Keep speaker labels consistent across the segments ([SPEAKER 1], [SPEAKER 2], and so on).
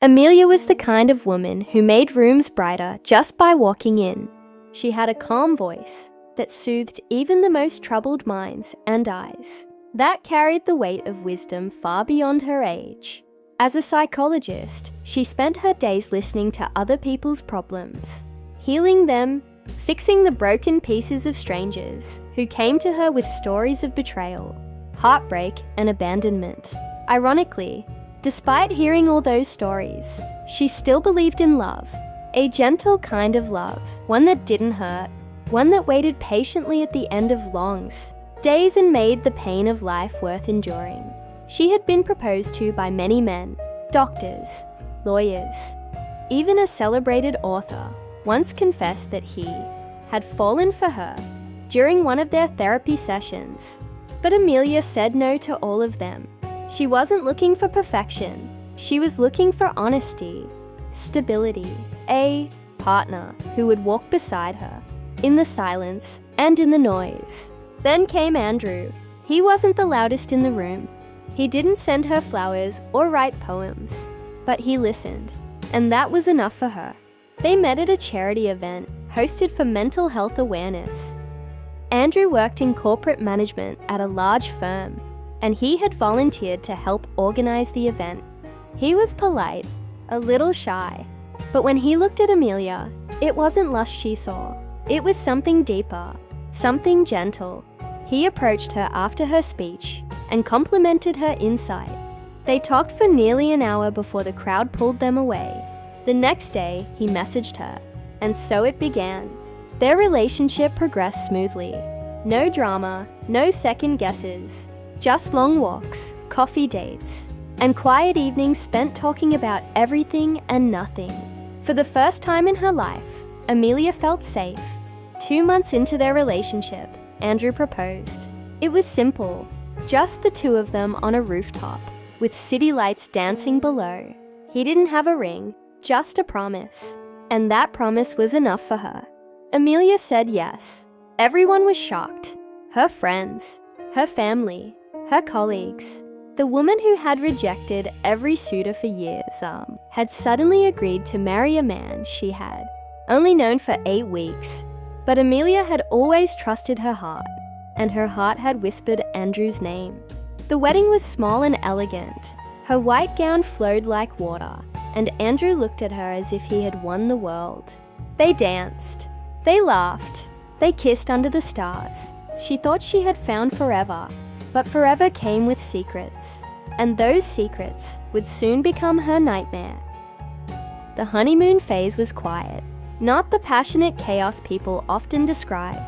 [SPEAKER 1] Amelia was the kind of woman who made rooms brighter just by walking in. She had a calm voice that soothed even the most troubled minds and eyes. That carried the weight of wisdom far beyond her age. As a psychologist, she spent her days listening to other people's problems, healing them, fixing the broken pieces of strangers who came to her with stories of betrayal, heartbreak, and abandonment. Ironically, despite hearing all those stories, she still believed in love, a gentle kind of love, one that didn't hurt, one that waited patiently at the end of long days and made the pain of life worth enduring. She had been proposed to by many men, doctors, lawyers, even a celebrated author once confessed that he had fallen for her during one of their therapy sessions. But Amelia said no to all of them. She wasn't looking for perfection. She was looking for honesty, stability, a partner who would walk beside her in the silence and in the noise. Then came Andrew. He wasn't the loudest in the room. He didn't send her flowers or write poems, but he listened, and that was enough for her. They met at a charity event hosted for mental health awareness. Andrew worked in corporate management at a large firm, and he had volunteered to help organize the event. He was polite, a little shy, but when he looked at Amelia, it wasn't lust she saw. It was something deeper, something gentle. He approached her after her speech and complimented her insight. They talked for nearly an hour before the crowd pulled them away. The next day, he messaged her, and so it began. Their relationship progressed smoothly. No drama, no second guesses, just long walks, coffee dates, and quiet evenings spent talking about everything and nothing. For the first time in her life, Amelia felt safe. 2 months into their relationship, Andrew proposed. It was simple, just the two of them on a rooftop, with city lights dancing below. He didn't have a ring, just a promise, and that promise was enough for her. Amelia said yes. Everyone was shocked. Her friends, her family, her colleagues. The woman who had rejected every suitor for years had suddenly agreed to marry a man she had only known for 8 weeks. But Amelia had always trusted her heart, and her heart had whispered Andrew's name. The wedding was small and elegant. Her white gown flowed like water, and Andrew looked at her as if he had won the world. They danced. They laughed. They kissed under the stars. She thought she had found forever, but forever came with secrets, and those secrets would soon become her nightmare. The honeymoon phase was quiet, not the passionate chaos people often describe.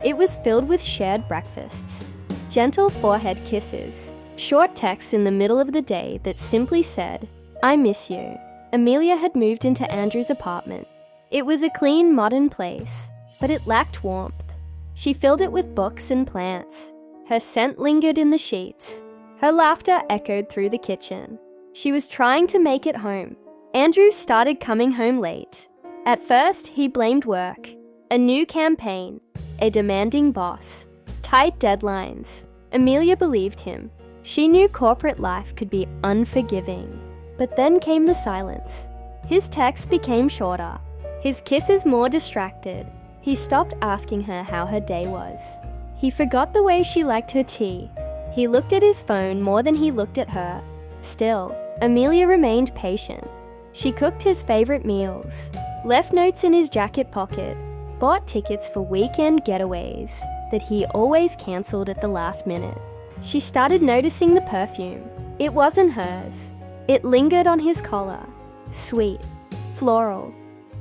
[SPEAKER 1] It was filled with shared breakfasts, gentle forehead kisses, short texts in the middle of the day that simply said, "I miss you." Amelia had moved into Andrew's apartment. It was a clean, modern place, but it lacked warmth. She filled it with books and plants. Her scent lingered in the sheets. Her laughter echoed through the kitchen. She was trying to make it home. Andrew started coming home late. At first, he blamed work, a new campaign, a demanding boss, tight deadlines. Amelia believed him. She knew corporate life could be unforgiving. But then came the silence. His texts became shorter, his kisses more distracted. He stopped asking her how her day was. He forgot the way she liked her tea. He looked at his phone more than he looked at her. Still, Amelia remained patient. She cooked his favorite meals, left notes in his jacket pocket, bought tickets for weekend getaways that he always cancelled at the last minute. She started noticing the perfume. It wasn't hers. It lingered on his collar, sweet, floral,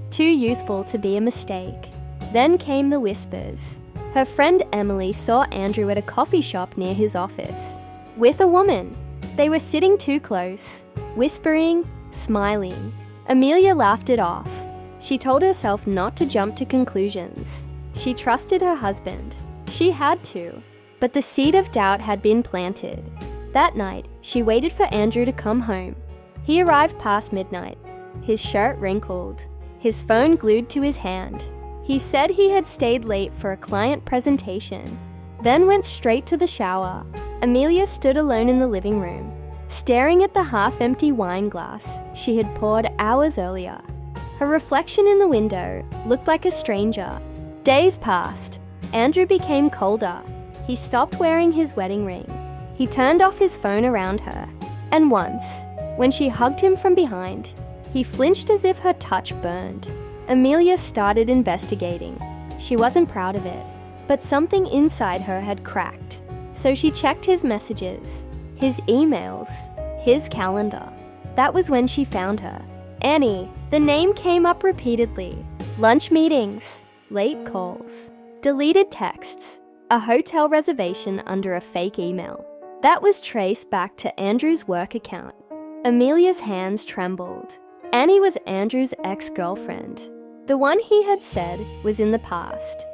[SPEAKER 1] too youthful to be a mistake. Then came the whispers. Her friend Emily saw Andrew at a coffee shop near his office, with a woman. They were sitting too close, whispering, smiling. Amelia laughed it off. She told herself not to jump to conclusions. She trusted her husband. She had to. But the seed of doubt had been planted. That night, she waited for Andrew to come home. He arrived past midnight, his shirt wrinkled, his phone glued to his hand. He said he had stayed late for a client presentation, then went straight to the shower. Amelia stood alone in the living room, staring at the half-empty wine glass she had poured hours earlier. Her reflection in the window looked like a stranger. Days passed. Andrew became colder. He stopped wearing his wedding ring. He turned off his phone around her. And once, when she hugged him from behind, he flinched as if her touch burned. Amelia started investigating. She wasn't proud of it, but something inside her had cracked. So she checked his messages, his emails, his calendar. That was when she found her. Annie. The name came up repeatedly. Lunch meetings, late calls, deleted texts, a hotel reservation under a fake email. That was traced back to Andrew's work account. Amelia's hands trembled. Annie was Andrew's ex-girlfriend. The one he had said was in the past.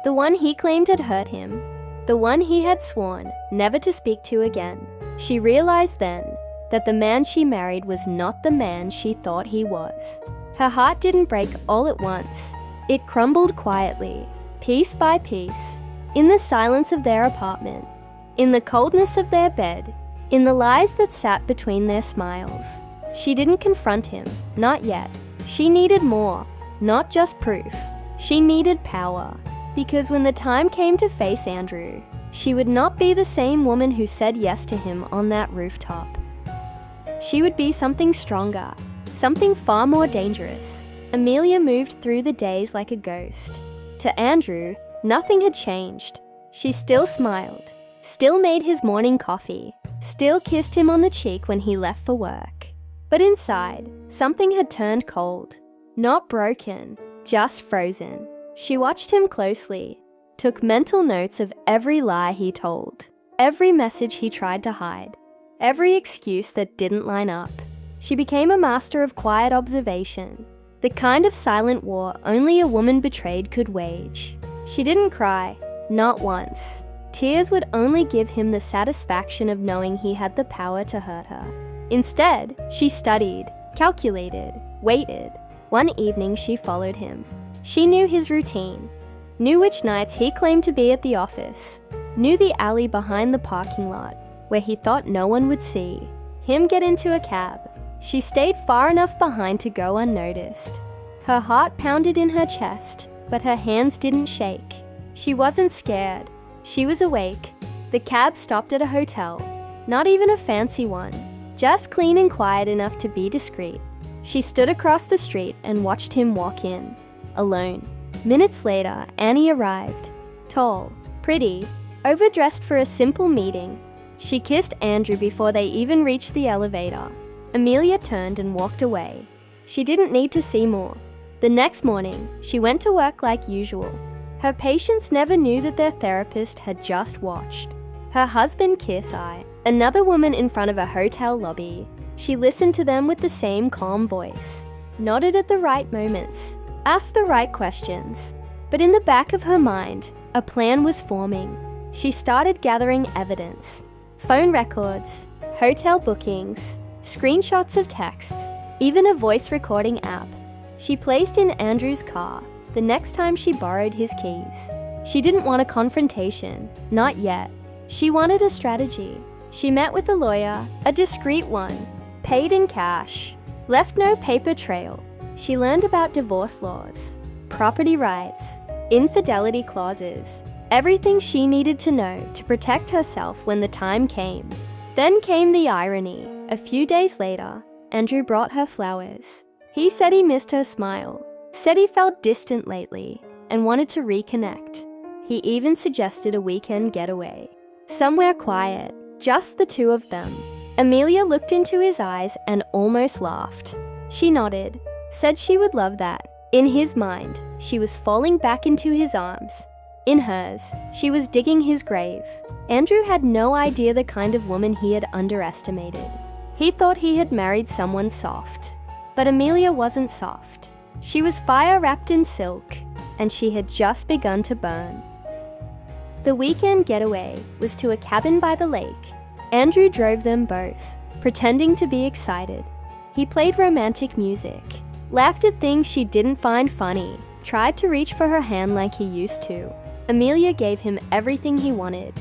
[SPEAKER 1] The one he claimed had hurt him. The one he had sworn never to speak to again. She realized then that the man she married was not the man she thought he was. Her heart didn't break all at once. It crumbled quietly, piece by piece, in the silence of their apartment, in the coldness of their bed, in the lies that sat between their smiles. She didn't confront him, not yet. She needed more, not just proof. She needed power, because when the time came to face Andrew, she would not be the same woman who said yes to him on that rooftop. She would be something stronger, something far more dangerous. Amelia moved through the days like a ghost. To Andrew, nothing had changed. She still smiled, still made his morning coffee, still kissed him on the cheek when he left for work. But inside, something had turned cold. Not broken, just frozen. She watched him closely, took mental notes of every lie he told, every message he tried to hide, every excuse that didn't line up. She became a master of quiet observation, the kind of silent war only a woman betrayed could wage. She didn't cry, not once. Tears would only give him the satisfaction of knowing he had the power to hurt her. Instead, she studied, calculated, waited. One evening she followed him. She knew his routine, knew which nights he claimed to be at the office, knew the alley behind the parking lot, where he thought no one would see him get into a cab. She stayed far enough behind to go unnoticed. Her heart pounded in her chest, but her hands didn't shake. She wasn't scared. She was awake. The cab stopped at a hotel, not even a fancy one, just clean and quiet enough to be discreet. She stood across the street and watched him walk in, alone. Minutes later, Annie arrived, tall, pretty, overdressed for a simple meeting. She kissed Andrew before they even reached the elevator. Amelia turned and walked away. She didn't need to see more. The next morning, she went to work like usual. Her patients never knew that their therapist had just watched her husband kiss another woman in front of a hotel lobby. She listened to them with the same calm voice, nodded at the right moments, asked the right questions. But in the back of her mind, a plan was forming. She started gathering evidence, phone records, hotel bookings, screenshots of texts, even a voice recording app. She placed in Andrew's car the next time she borrowed his keys. She didn't want a confrontation, not yet. She wanted a strategy. She met with a lawyer, a discreet one, paid in cash, left no paper trail. She learned about divorce laws, property rights, infidelity clauses, everything she needed to know to protect herself when the time came. Then came the irony. A few days later, Andrew brought her flowers. He said he missed her smile, said he felt distant lately, and wanted to reconnect. He even suggested a weekend getaway, somewhere quiet, just the two of them. Amelia looked into his eyes and almost laughed. She nodded, said she would love that. In his mind, she was falling back into his arms. In hers, she was digging his grave. Andrew had no idea the kind of woman he had underestimated. He thought he had married someone soft. But Amelia wasn't soft. She was fire wrapped in silk, and she had just begun to burn. The weekend getaway was to a cabin by the lake. Andrew drove them both, pretending to be excited. He played romantic music, laughed at things she didn't find funny, tried to reach for her hand like he used to. Amelia gave him everything he wanted.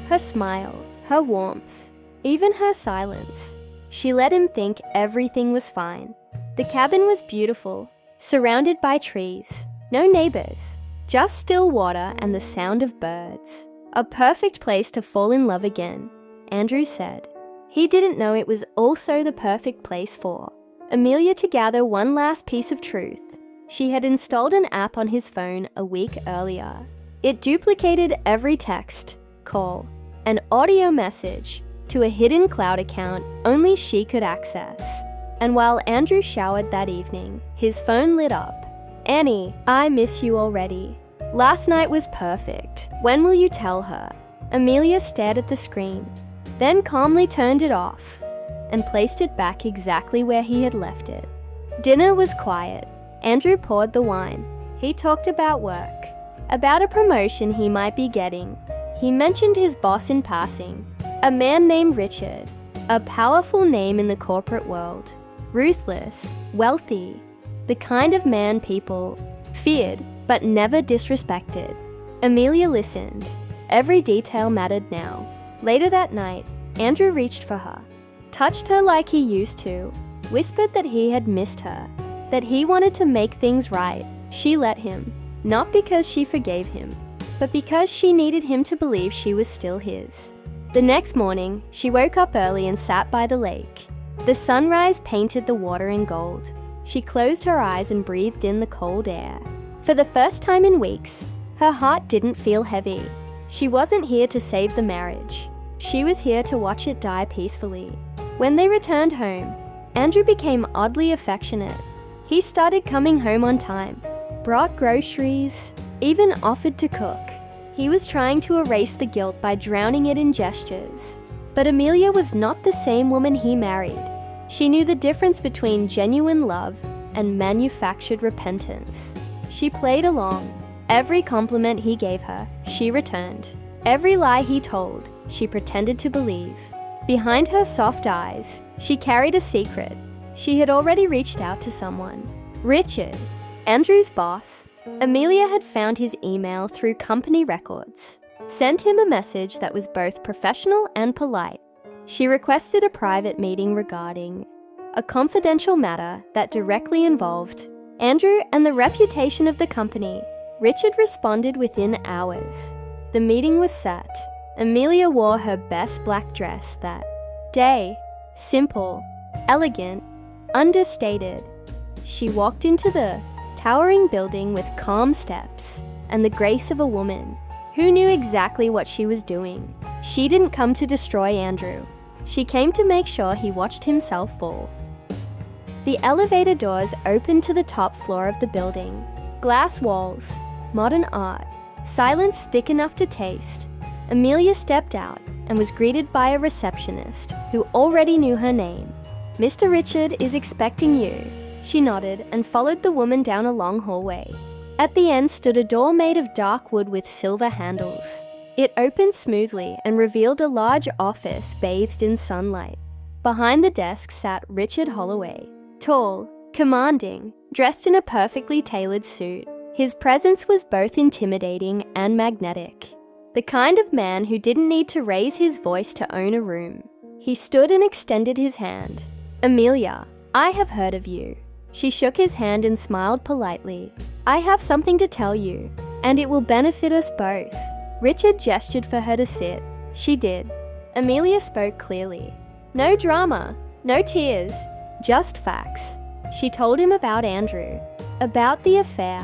[SPEAKER 1] Her smile, her warmth, even her silence. She let him think everything was fine. The cabin was beautiful, surrounded by trees, no neighbors, just still water and the sound of birds. A perfect place to fall in love again, Andrew said. He didn't know it was also the perfect place for Amelia to gather one last piece of truth. She had installed an app on his phone a week earlier. It duplicated every text, call, and audio message to a hidden cloud account only she could access. And while Andrew showered that evening, his phone lit up. "Annie, I miss you already. Last night was perfect. When will you tell her?" Amelia stared at the screen, then calmly turned it off and placed it back exactly where he had left it. Dinner was quiet. Andrew poured the wine. He talked about work, about a promotion he might be getting. He mentioned his boss in passing, a man named Richard, a powerful name in the corporate world, ruthless, wealthy, the kind of man people feared but never disrespected. Amelia listened. Every detail mattered now. Later that night, Andrew reached for her, touched her like he used to, whispered that he had missed her, that he wanted to make things right. She let him, not because she forgave him, but because she needed him to believe she was still his. The next morning, she woke up early and sat by the lake. The sunrise painted the water in gold. She closed her eyes and breathed in the cold air. For the first time in weeks, her heart didn't feel heavy. She wasn't here to save the marriage. She was here to watch it die peacefully. When they returned home, Andrew became oddly affectionate. He started coming home on time, brought groceries, even offered to cook. He was trying to erase the guilt by drowning it in gestures. But Amelia was not the same woman he married. She knew the difference between genuine love and manufactured repentance. She played along. Every compliment he gave her, she returned. Every lie he told, she pretended to believe. Behind her soft eyes, she carried a secret. She had already reached out to someone. Richard, Andrew's boss. Amelia had found his email through company records, sent him a message that was both professional and polite. She requested a private meeting regarding a confidential matter that directly involved Andrew and the reputation of the company. Richard responded within hours. The meeting was set. Amelia wore her best black dress that day, simple, elegant, understated. She walked into the towering building with calm steps and the grace of a woman who knew exactly what she was doing. She didn't come to destroy Andrew. She came to make sure he watched himself fall. The elevator doors opened to the top floor of the building. Glass walls, modern art, silence thick enough to taste. Amelia stepped out and was greeted by a receptionist who already knew her name. "Mr. Richard is expecting you." She nodded and followed the woman down a long hallway. At the end stood a door made of dark wood with silver handles. It opened smoothly and revealed a large office bathed in sunlight. Behind the desk sat Richard Holloway, tall, commanding, dressed in a perfectly tailored suit. His presence was both intimidating and magnetic. The kind of man who didn't need to raise his voice to own a room. He stood and extended his hand. "Amelia, I have heard of you." She shook his hand and smiled politely. "I have something to tell you, and it will benefit us both." Richard gestured for her to sit. She did. Amelia spoke clearly. No drama, no tears, just facts. She told him about Andrew, about the affair,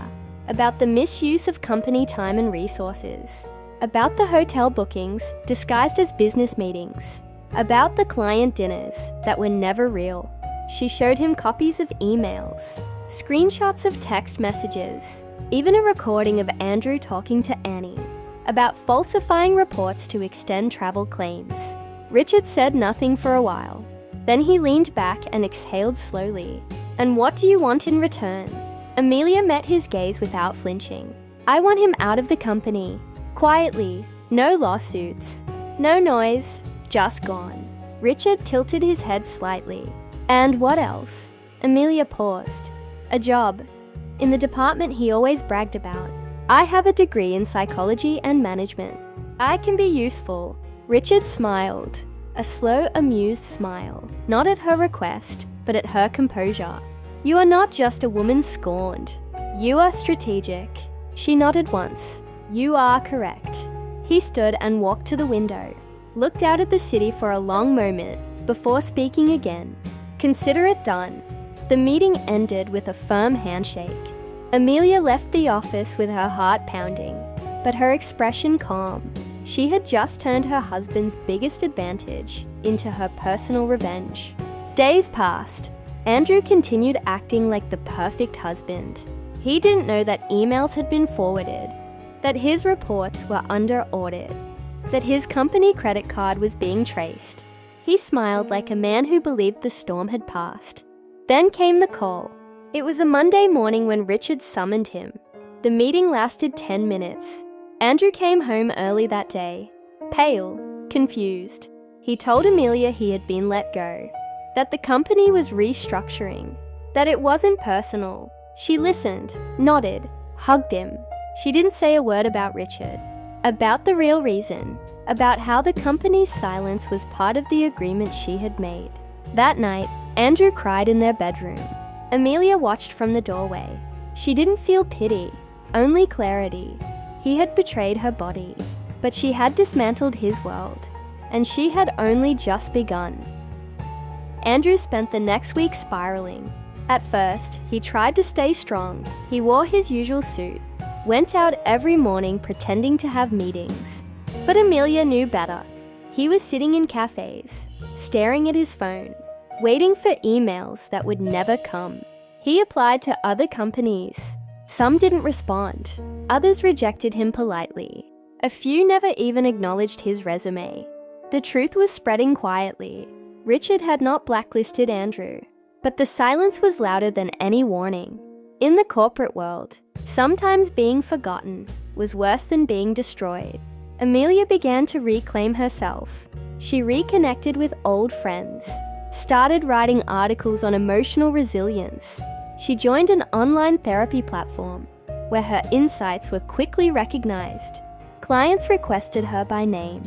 [SPEAKER 1] about the misuse of company time and resources, about the hotel bookings disguised as business meetings, about the client dinners that were never real. She showed him copies of emails, screenshots of text messages, even a recording of Andrew talking to Annie about falsifying reports to extend travel claims. Richard said nothing for a while. Then he leaned back and exhaled slowly. "And what do you want in return?" Amelia met his gaze without flinching. "I want him out of the company. Quietly. No lawsuits. No noise. Just gone." Richard tilted his head slightly. "And what else?" Amelia paused. "A job. In the department he always bragged about. I have a degree in psychology and management. I can be useful." Richard smiled, a slow, amused smile. not at her request, but at her composure. "You are not just a woman scorned. You are strategic." She nodded once. "You are correct." He stood and walked to the window, looked out at the city for a long moment before speaking again. "Consider it done." The meeting ended with a firm handshake. Amelia left the office with her heart pounding, but her expression calm. She had just turned her husband's biggest advantage into her personal revenge. Days passed. Andrew continued acting like the perfect husband. He didn't know that emails had been forwarded, that his reports were under audit, that his company credit card was being traced. He smiled like a man who believed the storm had passed. Then came the call. It was a Monday morning when Richard summoned him. The meeting lasted 10 minutes. Andrew came home early that day, pale, confused. He told Amelia he had been let go, that the company was restructuring, that it wasn't personal. She listened, nodded, hugged him. She didn't say a word about Richard, about the real reason, about how the company's silence was part of the agreement she had made. That night, Andrew cried in their bedroom. Amelia watched from the doorway. She didn't feel pity, only clarity. He had betrayed her body, but she had dismantled his world, and she had only just begun. Andrew spent the next week spiraling. At first, he tried to stay strong. He wore his usual suit, went out every morning pretending to have meetings. But Amelia knew better. He was sitting in cafes, staring at his phone, waiting for emails that would never come. He applied to other companies. Some didn't respond. Others rejected him politely. A few never even acknowledged his resume. The truth was spreading quietly. Richard had not blacklisted Andrew, but the silence was louder than any warning. In the corporate world, sometimes being forgotten was worse than being destroyed. Amelia began to reclaim herself. She reconnected with old friends, started writing articles on emotional resilience. She joined an online therapy platform where her insights were quickly recognized. Clients requested her by name.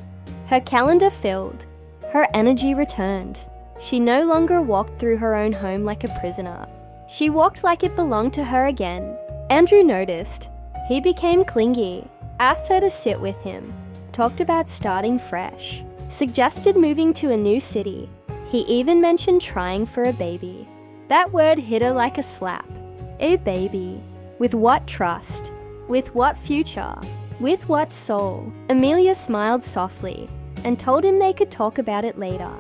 [SPEAKER 1] Her calendar filled. Her energy returned. She no longer walked through her own home like a prisoner. She walked like it belonged to her again. Andrew noticed. He became clingy, asked her to sit with him, talked about starting fresh, suggested moving to a new city. He even mentioned trying for a baby. That word hit her like a slap. A baby. With what trust? With what future? With what soul? Amelia smiled softly and told him they could talk about it later.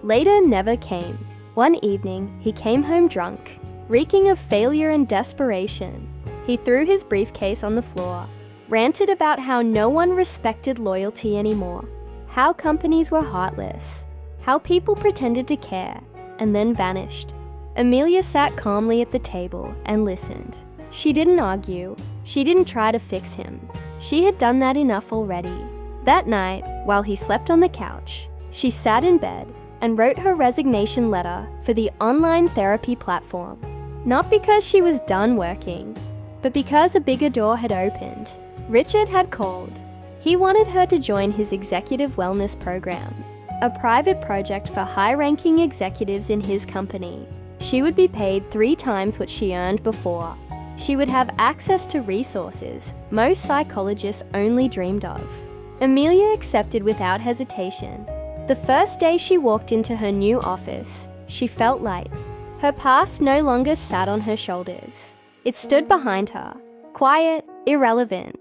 [SPEAKER 1] Later never came. One evening, he came home drunk, reeking of failure and desperation. He threw his briefcase on the floor, ranted about how no one respected loyalty anymore, how companies were heartless, how people pretended to care and then vanished. Amelia sat calmly at the table and listened. She didn't argue. She didn't try to fix him. She had done that enough already. That night, while he slept on the couch, she sat in bed and wrote her resignation letter for the online therapy platform. Not because she was done working, but because a bigger door had opened. Richard had called. He wanted her to join his executive wellness program, a private project for high-ranking executives in his company. She would be paid 3 times what she earned before. She would have access to resources most psychologists only dreamed of. Amelia accepted without hesitation. The first day she walked into her new office, she felt light. Her past no longer sat on her shoulders. It stood behind her, quiet, irrelevant.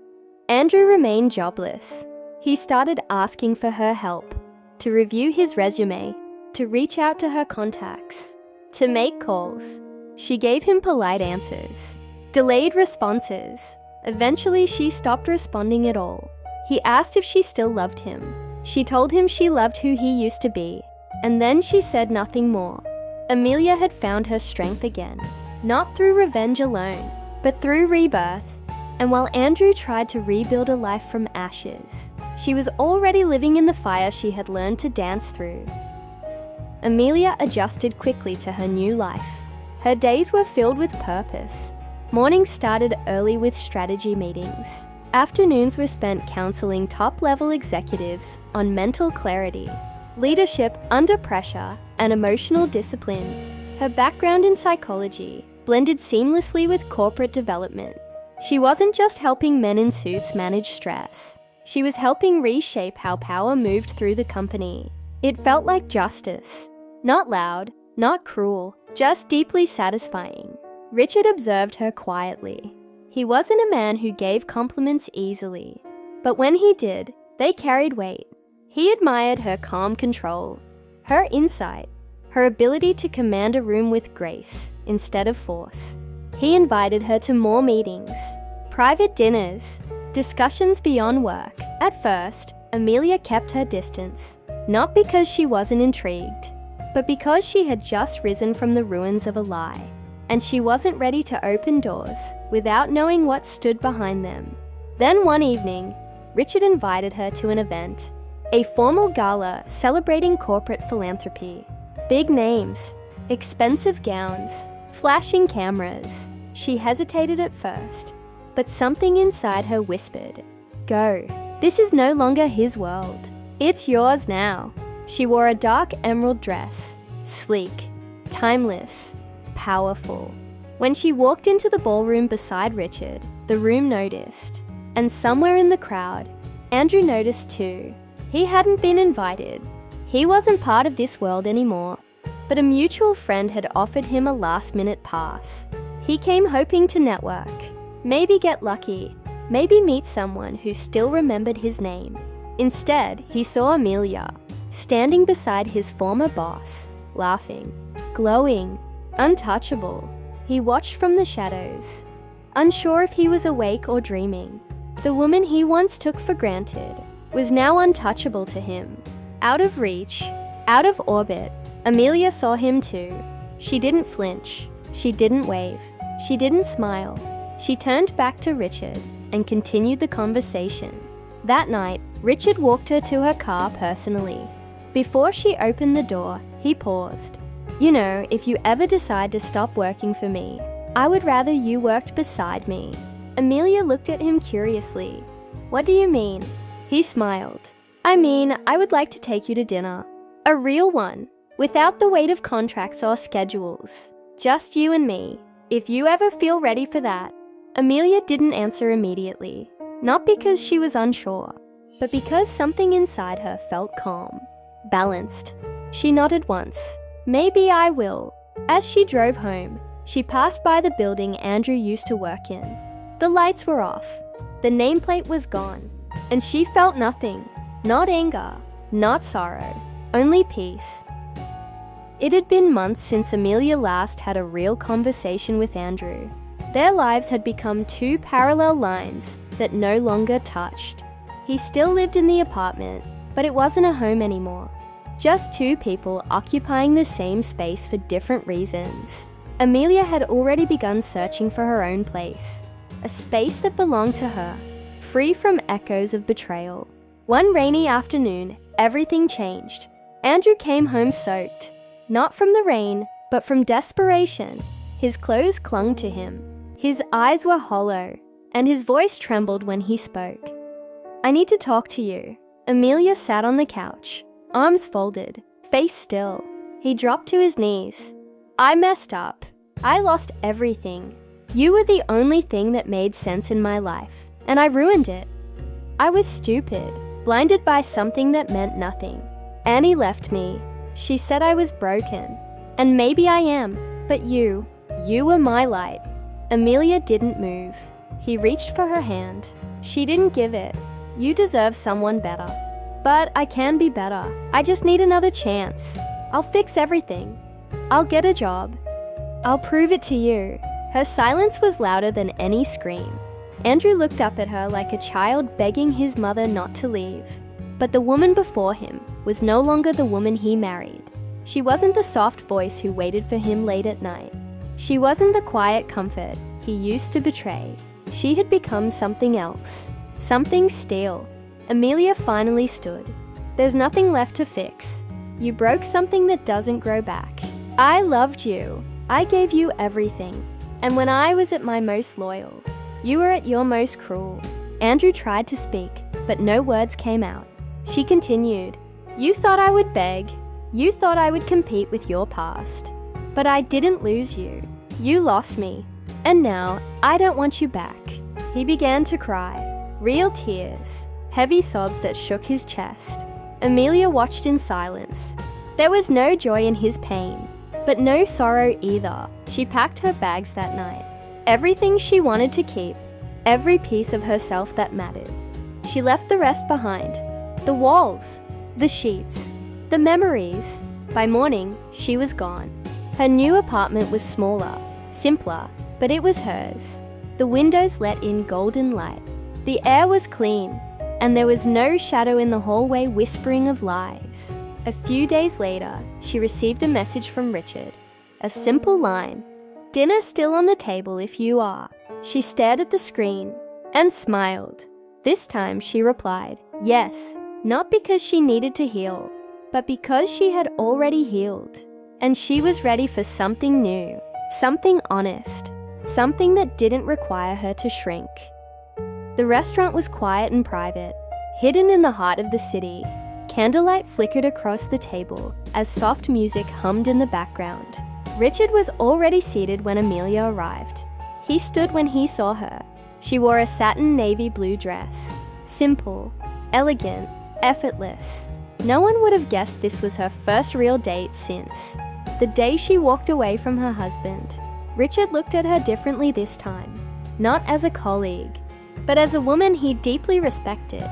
[SPEAKER 1] Andrew remained jobless. He started asking for her help, to review his resume, to reach out to her contacts, to make calls. She gave him polite answers, delayed responses. Eventually, she stopped responding at all. He asked if she still loved him. She told him she loved who he used to be, and then she said nothing more. Amelia had found her strength again, not through revenge alone, but through rebirth. And while Andrew tried to rebuild a life from ashes, she was already living in the fire she had learned to dance through. Amelia adjusted quickly to her new life. Her days were filled with purpose. Mornings started early with strategy meetings. Afternoons were spent counseling top-level executives on mental clarity, leadership under pressure, and emotional discipline. Her background in psychology blended seamlessly with corporate development. She wasn't just helping men in suits manage stress. She was helping reshape how power moved through the company. It felt like justice. Not loud, not cruel, just deeply satisfying. Richard observed her quietly. He wasn't a man who gave compliments easily, but when he did, they carried weight. He admired her calm control, her insight, her ability to command a room with grace instead of force. He invited her to more meetings, private dinners, discussions beyond work. At first, Amelia kept her distance, not because she wasn't intrigued, but because she had just risen from the ruins of a lie, and she wasn't ready to open doors without knowing what stood behind them. Then one evening, Richard invited her to an event, a formal gala celebrating corporate philanthropy. Big names, expensive gowns, flashing cameras. She hesitated at first, but something inside her whispered, "Go. This is no longer his world. It's yours now." She wore a dark emerald dress, sleek, timeless, powerful. When she walked into the ballroom beside Richard, the room noticed. And somewhere in the crowd, Andrew noticed too. He hadn't been invited. He wasn't part of this world anymore, but a mutual friend had offered him a last-minute pass. He came hoping to network, maybe get lucky, maybe meet someone who still remembered his name. Instead, he saw Amelia, standing beside his former boss, laughing, glowing, untouchable. He watched from the shadows, unsure if he was awake or dreaming. The woman he once took for granted was now untouchable to him. Out of reach, out of orbit, Amelia saw him too. She didn't flinch. She didn't wave. She didn't smile. She turned back to Richard and continued the conversation. That night, Richard walked her to her car personally. Before she opened the door, he paused. "You know, if you ever decide to stop working for me, I would rather you worked beside me." Amelia looked at him curiously. "What do you mean?" He smiled. "I mean, I would like to take you to dinner. A real one, without the weight of contracts or schedules. Just you and me, if you ever feel ready for that." Amelia didn't answer immediately, not because she was unsure, but because something inside her felt calm, balanced. She nodded once. "Maybe I will." As she drove home, she passed by the building Andrew used to work in. The lights were off, the nameplate was gone, and she felt nothing. Not anger, not sorrow, only peace. It had been months since Amelia last had a real conversation with Andrew. Their lives had become two parallel lines that no longer touched. He still lived in the apartment, but it wasn't a home anymore. Just two people occupying the same space for different reasons. Amelia had already begun searching for her own place, a space that belonged to her, free from echoes of betrayal. One rainy afternoon, everything changed. Andrew came home soaked, not from the rain, but from desperation. His clothes clung to him, his eyes were hollow, and his voice trembled when he spoke. "I need to talk to you." Amelia sat on the couch, arms folded, face still. He dropped to his knees. "I messed up. I lost everything. You were the only thing that made sense in my life, and I ruined it. I was stupid, blinded by something that meant nothing. Annie left me. She said I was broken. And maybe I am, but you were my light." Amelia didn't move. He reached for her hand. She didn't give it. "You deserve someone better." "But I can be better. I just need another chance. I'll fix everything. I'll get a job. I'll prove it to you." Her silence was louder than any scream. Andrew looked up at her like a child begging his mother not to leave. But the woman before him was no longer the woman he married. She wasn't the soft voice who waited for him late at night. She wasn't the quiet comfort he used to betray. She had become something else, something steel. Amelia finally stood. "There's nothing left to fix. You broke something that doesn't grow back. I loved you. I gave you everything. And when I was at my most loyal, you were at your most cruel." Andrew tried to speak, but no words came out. She continued, "You thought I would beg. You thought I would compete with your past. But I didn't lose you. You lost me. And now, I don't want you back." He began to cry, real tears, heavy sobs that shook his chest. Amelia watched in silence. There was no joy in his pain, but no sorrow either. She packed her bags that night. Everything she wanted to keep, every piece of herself that mattered. She left the rest behind. The walls, the sheets, the memories. By morning, she was gone. Her new apartment was smaller, simpler, but it was hers. The windows let in golden light. The air was clean, and there was no shadow in the hallway whispering of lies. A few days later, she received a message from Richard. A simple line, "Dinner still on the table if you are." She stared at the screen and smiled. This time she replied, yes, not because she needed to heal, but because she had already healed. And she was ready for something new, something honest, something that didn't require her to shrink. The restaurant was quiet and private, hidden in the heart of the city. Candlelight flickered across the table as soft music hummed in the background. Richard was already seated when Amelia arrived. He stood when he saw her. She wore a satin navy blue dress. Simple, elegant, effortless. No one would have guessed this was her first real date since the day she walked away from her husband. Richard looked at her differently this time, not as a colleague, but as a woman he deeply respected.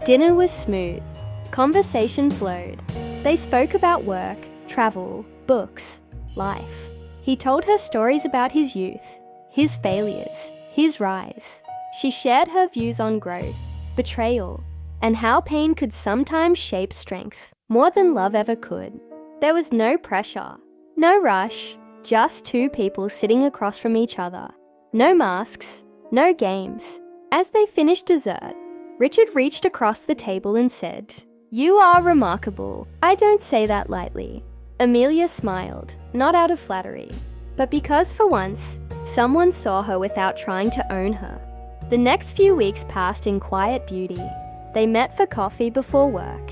[SPEAKER 1] Dinner was smooth. Conversation flowed. They spoke about work, travel, books, life. He told her stories about his youth, his failures, his rise. She shared her views on growth, betrayal, and how pain could sometimes shape strength more than love ever could. There was no pressure, no rush, just two people sitting across from each other. No masks, no games. As they finished dessert, Richard reached across the table and said, "You are remarkable. I don't say that lightly." Amelia smiled, not out of flattery, but because for once, someone saw her without trying to own her. The next few weeks passed in quiet beauty. They met for coffee before work,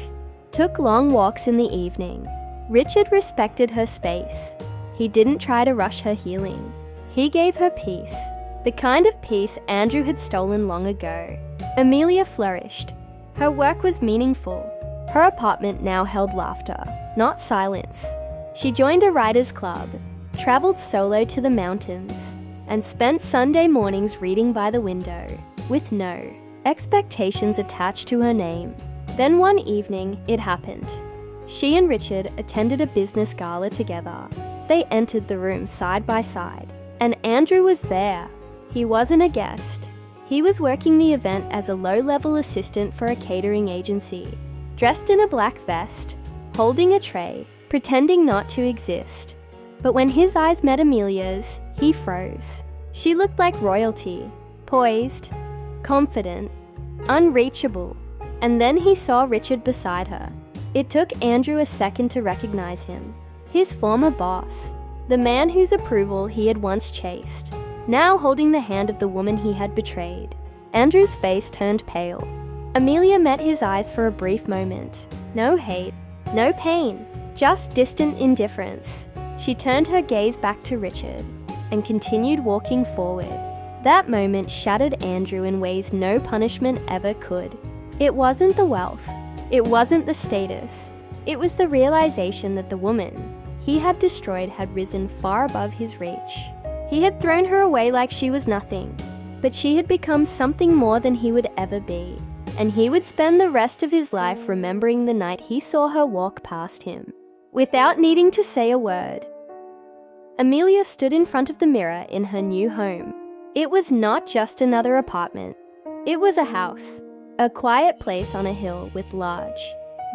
[SPEAKER 1] took long walks in the evening. Richard respected her space. He didn't try to rush her healing. He gave her peace, the kind of peace Andrew had stolen long ago. Amelia flourished. Her work was meaningful. Her apartment now held laughter, not silence. She joined a writer's club, traveled solo to the mountains, and spent Sunday mornings reading by the window, with no expectations attached to her name. Then one evening, it happened. She and Richard attended a business gala together. They entered the room side by side, and Andrew was there. He wasn't a guest. He was working the event as a low-level assistant for a catering agency, dressed in a black vest, holding a tray, pretending not to exist. But when his eyes met Amelia's, he froze. She looked like royalty, poised, confident, unreachable. And then he saw Richard beside her. It took Andrew a second to recognize him. His former boss, the man whose approval he had once chased, now holding the hand of the woman he had betrayed. Andrew's face turned pale. Amelia met his eyes for a brief moment. No hate, no pain, just distant indifference. She turned her gaze back to Richard and continued walking forward. That moment shattered Andrew in ways no punishment ever could. It wasn't the wealth. It wasn't the status. It was the realization that the woman he had destroyed had risen far above his reach. He had thrown her away like she was nothing, but she had become something more than he would ever be, and he would spend the rest of his life remembering the night he saw her walk past him, without needing to say a word. Amelia stood in front of the mirror in her new home. It was not just another apartment. It was a house, a quiet place on a hill with large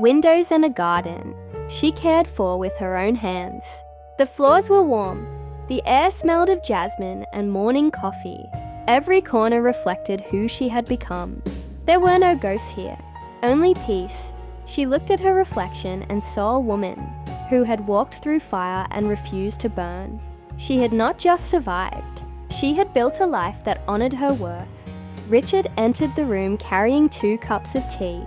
[SPEAKER 1] windows and a garden she cared for with her own hands. The floors were warm. The air smelled of jasmine and morning coffee. Every corner reflected who she had become. There were no ghosts here, only peace. She looked at her reflection and saw a woman who had walked through fire and refused to burn. She had not just survived. She had built a life that honored her worth. Richard entered the room carrying 2 cups of tea.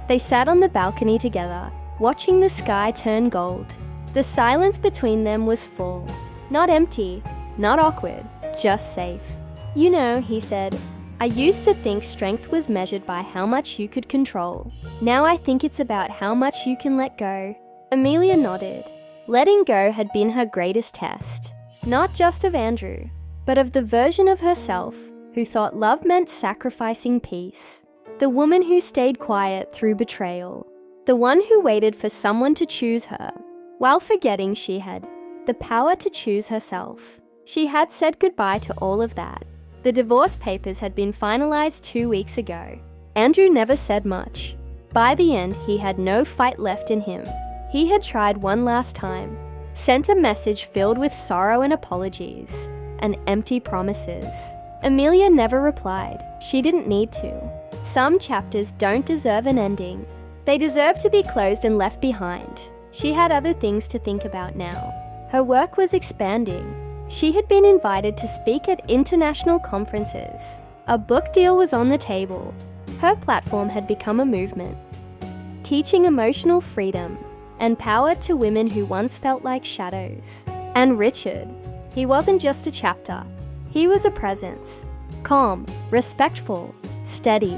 [SPEAKER 1] They sat on the balcony together, watching the sky turn gold. The silence between them was full. Not empty, not awkward, just safe. "You know," he said, "I used to think strength was measured by how much you could control. Now I think it's about how much you can let go." Amelia nodded. Letting go had been her greatest test, not just of Andrew, but of the version of herself who thought love meant sacrificing peace. The woman who stayed quiet through betrayal. The one who waited for someone to choose her, while forgetting she had the power to choose herself. She had said goodbye to all of that. The divorce papers had been finalized 2 weeks ago. Andrew never said much. By the end, he had no fight left in him. He had tried one last time, sent a message filled with sorrow and apologies, and empty promises. Amelia never replied. She didn't need to. Some chapters don't deserve an ending. They deserve to be closed and left behind. She had other things to think about now. Her work was expanding. She had been invited to speak at international conferences. A book deal was on the table. Her platform had become a movement, teaching emotional freedom and power to women who once felt like shadows. And Richard, he wasn't just a chapter. He was a presence. Calm, respectful, steady.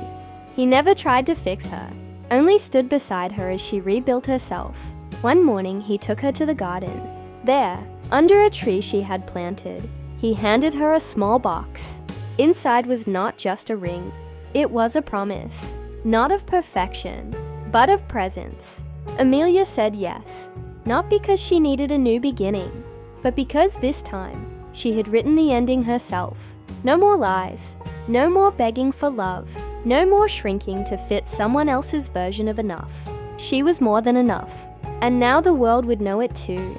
[SPEAKER 1] He never tried to fix her, only stood beside her as she rebuilt herself. One morning, he took her to the garden. There, under a tree she had planted, he handed her a small box. Inside was not just a ring. It was a promise, not of perfection, but of presence. Amelia said yes, not because she needed a new beginning, but because this time, she had written the ending herself. No more lies, no more begging for love, no more shrinking to fit someone else's version of enough. She was more than enough, and now the world would know it too.